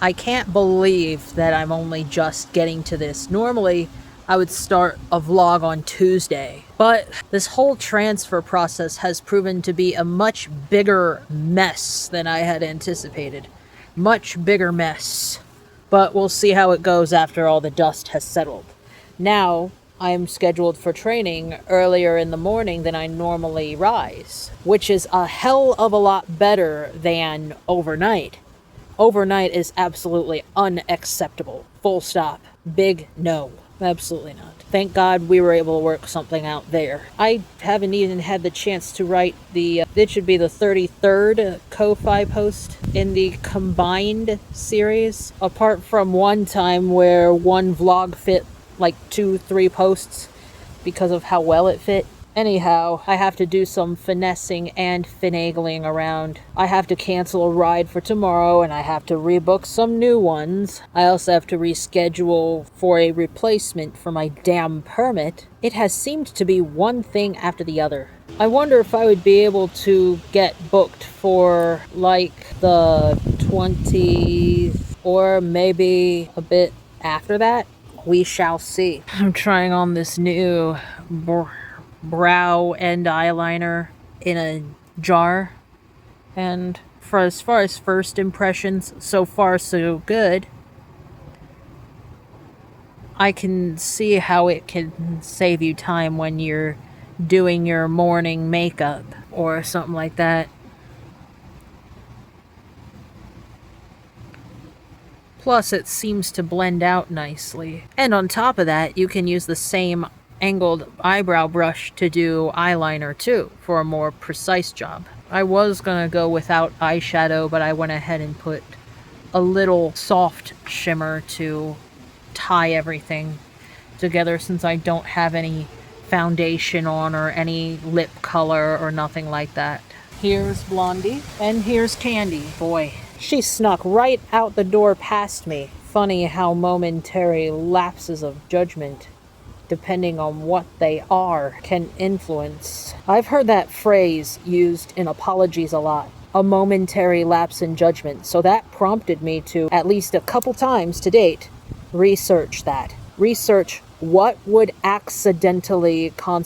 I can't believe that I'm only just getting to this. Normally, I would start a vlog on Tuesday, but this whole transfer process has proven to be a much bigger mess than I had anticipated. Much bigger mess. But we'll see how it goes after all the dust has settled. Now, I am scheduled for training earlier in the morning than I normally rise, which is a hell of a lot better than overnight. Overnight is absolutely unacceptable. Full stop. Big no. Absolutely not. Thank God we were able to work something out there. I haven't even had the chance to write it should be the 33rd Ko-Fi post in the combined series. Apart from one time where one vlog fit like 2-3 posts because of how well it fit. Anyhow, I have to do some finessing and finagling around. I have to cancel a ride for tomorrow, and I have to rebook some new ones. I also have to reschedule for a replacement for my damn permit. It has seemed to be one thing after the other. I wonder if I would be able to get booked for, like, the 20th, or maybe a bit after that. We shall see. I'm trying on this new brow end eyeliner in a jar, and for as far as first impressions, so far so good. I can see how it can save you time when you're doing your morning makeup or something like that. Plus, it seems to blend out nicely. And on top of that, you can use the same angled eyebrow brush to do eyeliner too, for a more precise job. I was gonna go without eyeshadow, but I went ahead and put a little soft shimmer to tie everything together since I don't have any foundation on or any lip color or nothing like that. Here's Blondie, and here's Candy. Boy, she snuck right out the door past me. Funny how momentary lapses of judgment, depending on what they are, can influence. I've heard that phrase used in apologies a lot. A momentary lapse in judgment. So that prompted me to, at least a couple times to date, research that. Research what would accidentally tongue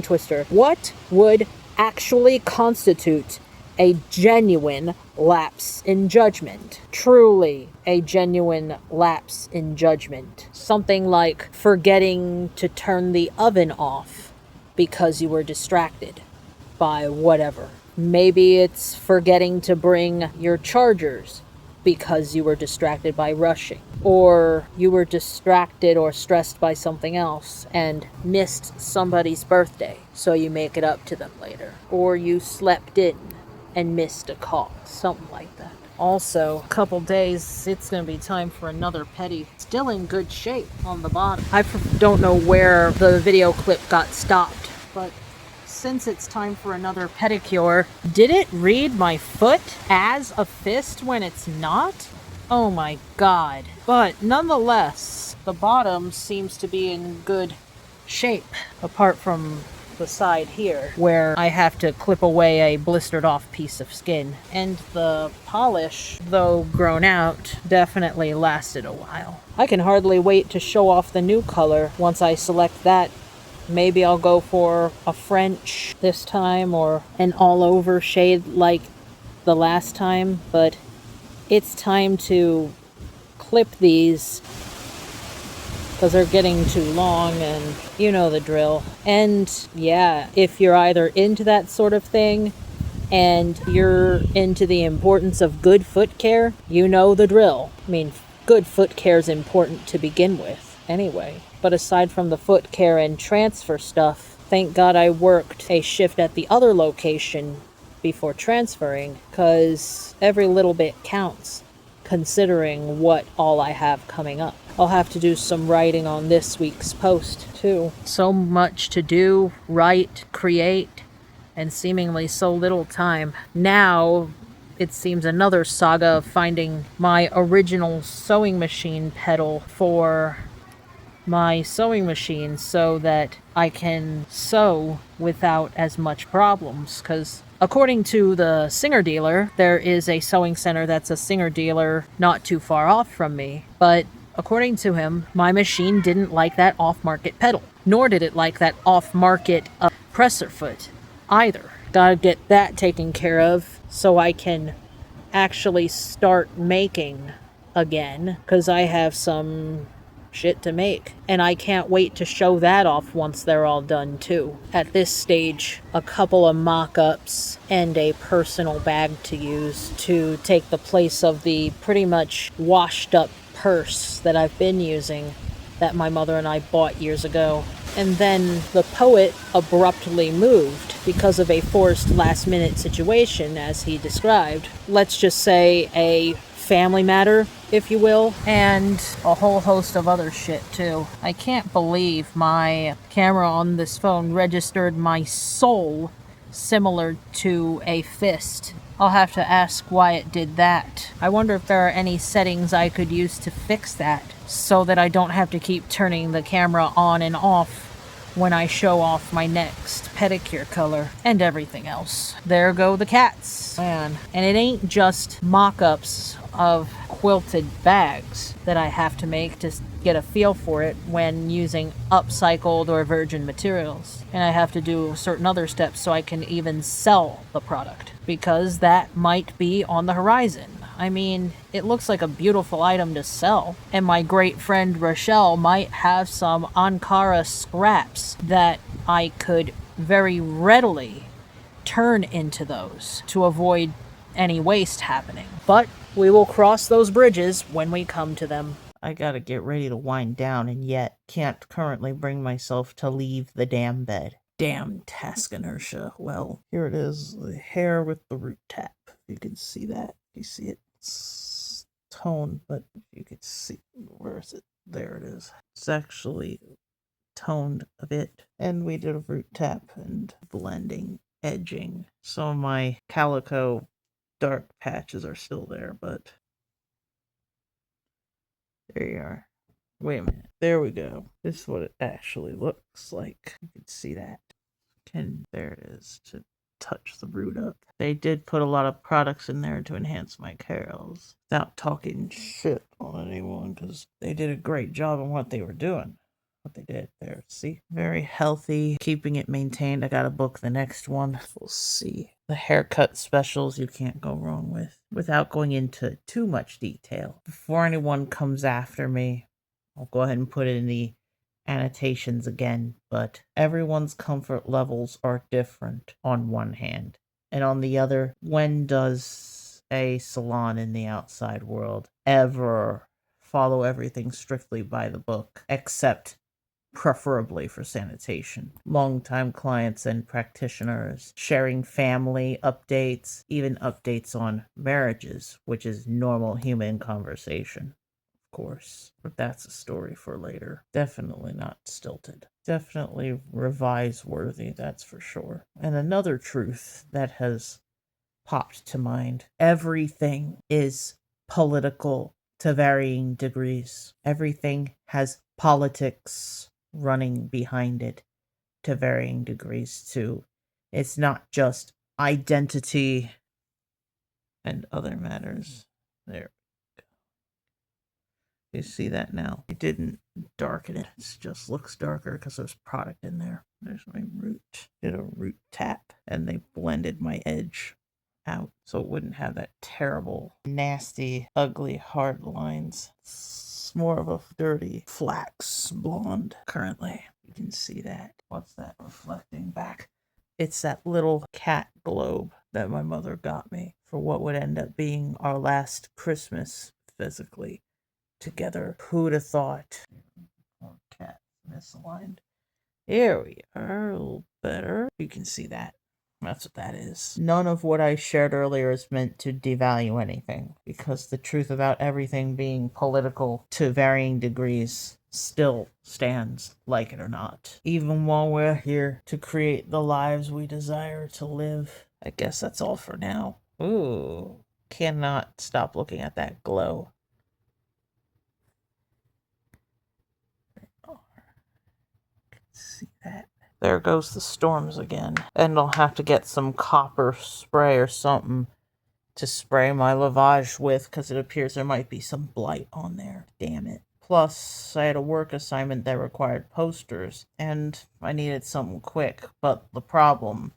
twister. What would actually constitute a genuine lapse in judgment? Truly a genuine lapse in judgment. Something like forgetting to turn the oven off because you were distracted by whatever. Maybe it's forgetting to bring your chargers because you were distracted by rushing. Or you were distracted or stressed by something else and missed somebody's birthday, so you make it up to them later. Or you slept in and missed a call. Something like that. Also, a couple days, it's going to be time for another pedi. Still in good shape on the bottom. I don't know where the video clip got stopped, but since it's time for another pedicure, did it read my foot as a fist when it's not? Oh my god. But nonetheless, the bottom seems to be in good shape, apart from the side here, where I have to clip away a blistered off piece of skin. And the polish, though grown out, definitely lasted a while. I can hardly wait to show off the new color once I select that. Maybe I'll go for a French this time, or an all-over shade like the last time, but it's time to clip these because they're getting too long, and you know the drill. And yeah, if you're either into that sort of thing and you're into the importance of good foot care, you know the drill. I mean, good foot care is important to begin with anyway. But aside from the foot care and transfer stuff, thank God I worked a shift at the other location before transferring, because every little bit counts, considering what all I have coming up. I'll have to do some writing on this week's post, too. So much to do, write, create, and seemingly so little time. Now, it seems another saga of finding my original sewing machine pedal for my sewing machine so that I can sew without as much problems, because According to the Singer dealer, there is a sewing center that's a Singer dealer not too far off from me. But according to him, my machine didn't like that off-market pedal, nor did it like that off-market presser foot either. Gotta get that taken care of so I can actually start making again, because I have some shit to make. And I can't wait to show that off once they're all done too. At this stage, a couple of mock-ups and a personal bag to use to take the place of the pretty much washed up purse that I've been using that my mother and I bought years ago. And then the poet abruptly moved because of a forced last-minute situation, as he described. Let's just say a family matter, if you will, and a whole host of other shit, too. I can't believe my camera on this phone registered my soul similar to a fist. I'll have to ask why it did that. I wonder if there are any settings I could use to fix that, so that I don't have to keep turning the camera on and off when I show off my next pedicure color and everything else. There go the cats, man. And it ain't just mock-ups of quilted bags that I have to make to get a feel for it when using upcycled or virgin materials. And I have to do certain other steps so I can even sell the product, because that might be on the horizon. I mean, it looks like a beautiful item to sell, and my great friend Rochelle might have some Ankara scraps that I could very readily turn into those to avoid any waste happening. But we will cross those bridges when we come to them. I gotta get ready to wind down, and yet can't currently bring myself to leave the damn bed. Damn task inertia. Well, here it is, the hair with the root tap. You can see that. You see it? It's toned, but you can see, where is it? There it is. It's actually toned a bit. And we did a root tap and blending, edging. Some of my calico dark patches are still there, but there you are. Wait a minute. There we go. This is what it actually looks like. You can see that. There it is, to touch the root up. They did put a lot of products in there to enhance my curls without talking shit on anyone, because they did a great job on what they were doing. What they did there. See? Very healthy, keeping it maintained. I gotta book the next one. We'll see. The haircut specials you can't go wrong with. Without going into too much detail, before anyone comes after me, I'll go ahead and put it in the annotations again, but everyone's comfort levels are different on one hand. And on the other, when does a salon in the outside world ever follow everything strictly by the book, except preferably for sanitation? Longtime clients and practitioners sharing family updates, even updates on marriages, which is normal human conversation. Course, but that's a story for later. Definitely not stilted. Definitely revise worthy, that's for sure. And another truth that has popped to mind: everything is political to varying degrees. Everything has politics running behind it to varying degrees too. It's not just identity and other matters. There. You see that now? It didn't darken it. It just looks darker because there's product in there. There's my root. Did a root tap, and they blended my edge out so it wouldn't have that terrible, nasty, ugly, hard lines. It's more of a dirty flax blonde currently. You can see that. What's that reflecting back? It's that little cat globe that my mother got me for what would end up being our last Christmas physically together. Who'd have thought? Oh, cat misaligned. Here we are, a little better. You can see that. That's what that is. None of what I shared earlier is meant to devalue anything, because the truth about everything being political to varying degrees still stands, like it or not. Even while we're here to create the lives we desire to live. I guess that's all for now. Ooh, cannot stop looking at that glow. See that? There goes the storms again. And I'll have to get some copper spray or something to spray my lavage with, because it appears there might be some blight on there. Damn it. Plus, I had a work assignment that required posters, and I needed something quick. But the problem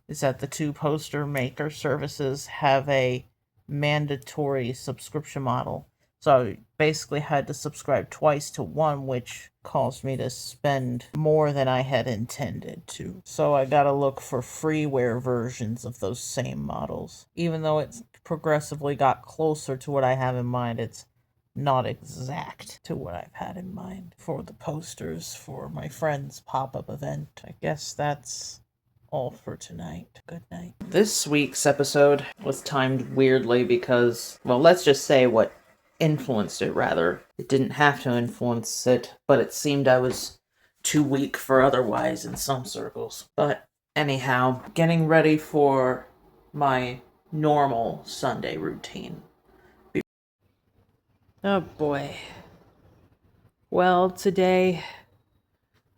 is that the two poster maker services have a mandatory subscription model. So I basically had to subscribe twice to one, which caused me to spend more than I had intended to. So I gotta look for freeware versions of those same models. Even though it's progressively got closer to what I have in mind, it's not exact to what I've had in mind for the posters for my friend's pop-up event. I guess that's all for tonight. Good night. This week's episode was timed weirdly because, well, let's just say what influenced it, rather. It didn't have to influence it, but it seemed I was too weak for otherwise in some circles. But anyhow, getting ready for my normal Sunday routine. Oh boy. Well, today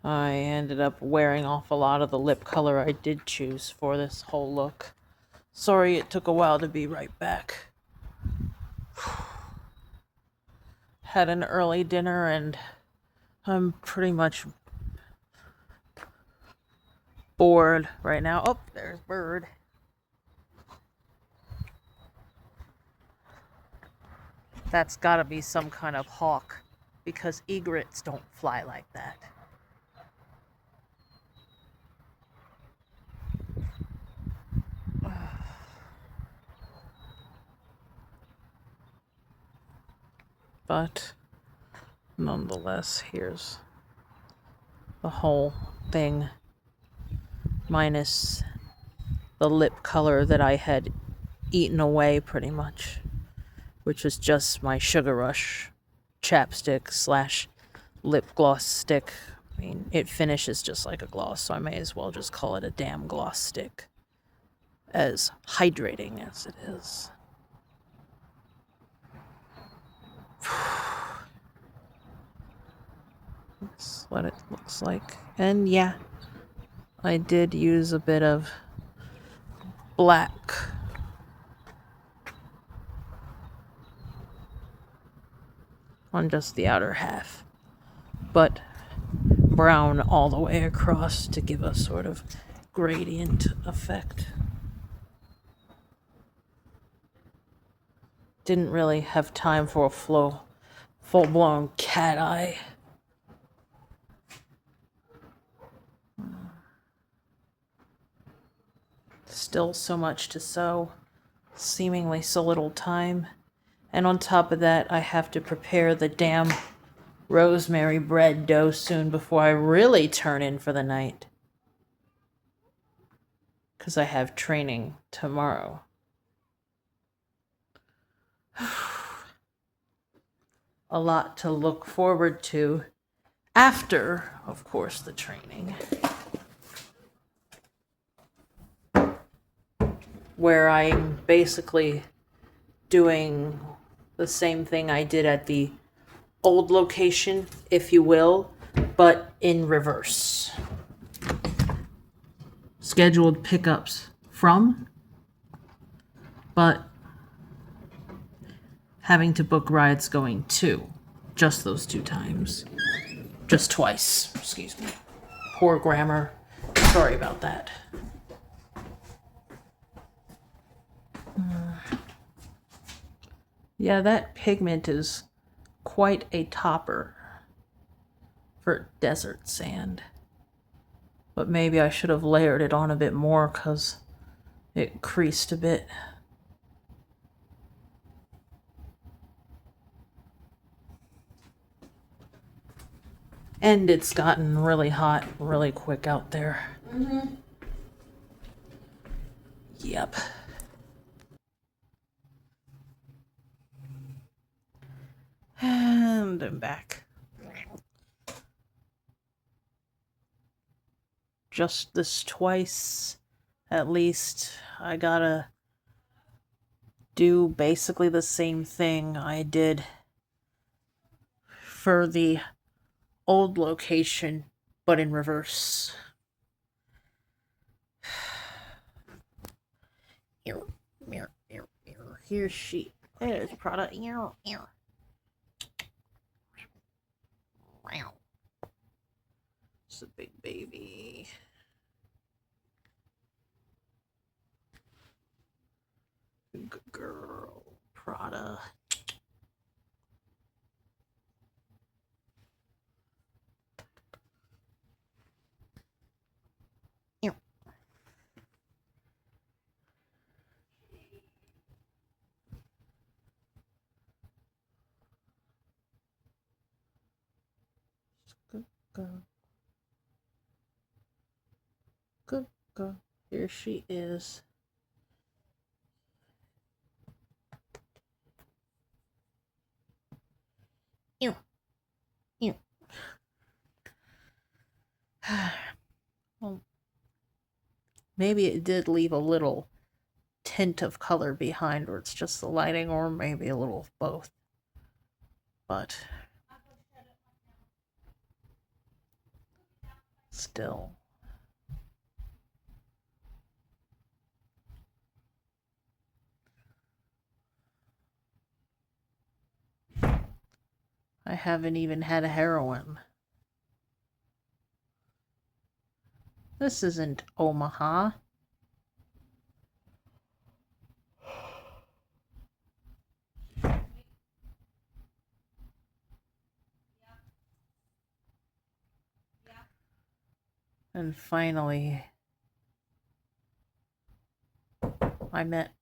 I ended up wearing off a lot of the lip color I did choose for this whole look. Sorry it took a while to be right back. Had an early dinner and I'm pretty much bored right now. Oh, there's Bird. That's gotta be some kind of hawk, because egrets don't fly like that. But nonetheless, here's the whole thing, minus the lip color that I had eaten away pretty much, which was just my Sugar Rush chapstick slash lip gloss stick. I mean, it finishes just like a gloss, so I may as well just call it a damn gloss stick, as hydrating as it is. That's what it looks like. And yeah, I did use a bit of black on just the outer half, but brown all the way across to give a sort of gradient effect. Didn't really have time for a full-blown cat eye. Still so much to sew, seemingly so little time. And on top of that, I have to prepare the damn rosemary bread dough soon before I really turn in for the night, because I have training tomorrow. A lot to look forward to after, of course, the training, where I'm basically doing the same thing I did at the old location, if you will, but in reverse. Scheduled pickups from, but having to book rides going to. Just those two times. Just twice, excuse me. Poor grammar. Sorry about that. Yeah, that pigment is quite a topper for desert sand. But maybe I should have layered it on a bit more because it creased a bit. And it's gotten really hot really quick out there. Mm-hmm. Yep. And I'm back. Just this twice, at least. I gotta do basically the same thing I did for the old location, but in reverse. Here she is, Prada. It's a big baby. Good girl, Prada. Good girl. Good girl. Here she is. Ew. Ew. Well, maybe it did leave a little tint of color behind, or it's just the lighting, or maybe a little of both. But still. I haven't even had a heroine. This isn't Omaha. And finally, I met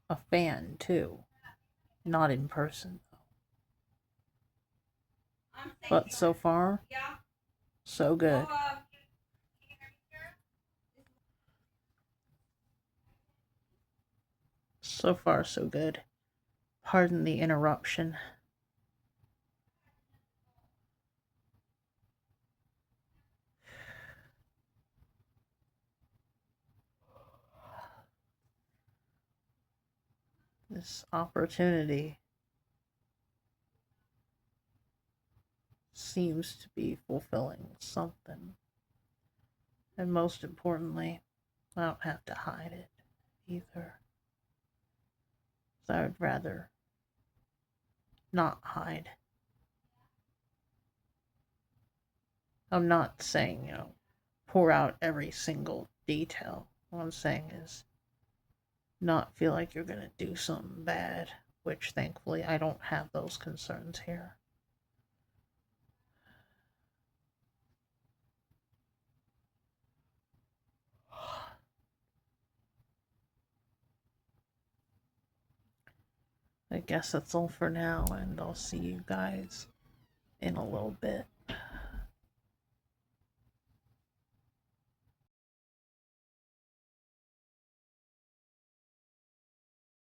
a fan too. Not in person, though. But so far, so good. So far, so good. Pardon the interruption. This opportunity seems to be fulfilling something. And most importantly, I don't have to hide it either. So I would rather not hide. I'm not saying, pour out every single detail. What I'm saying is not feel like you're going to do something bad, which thankfully I don't have those concerns here. I guess that's all for now, and I'll see you guys in a little bit.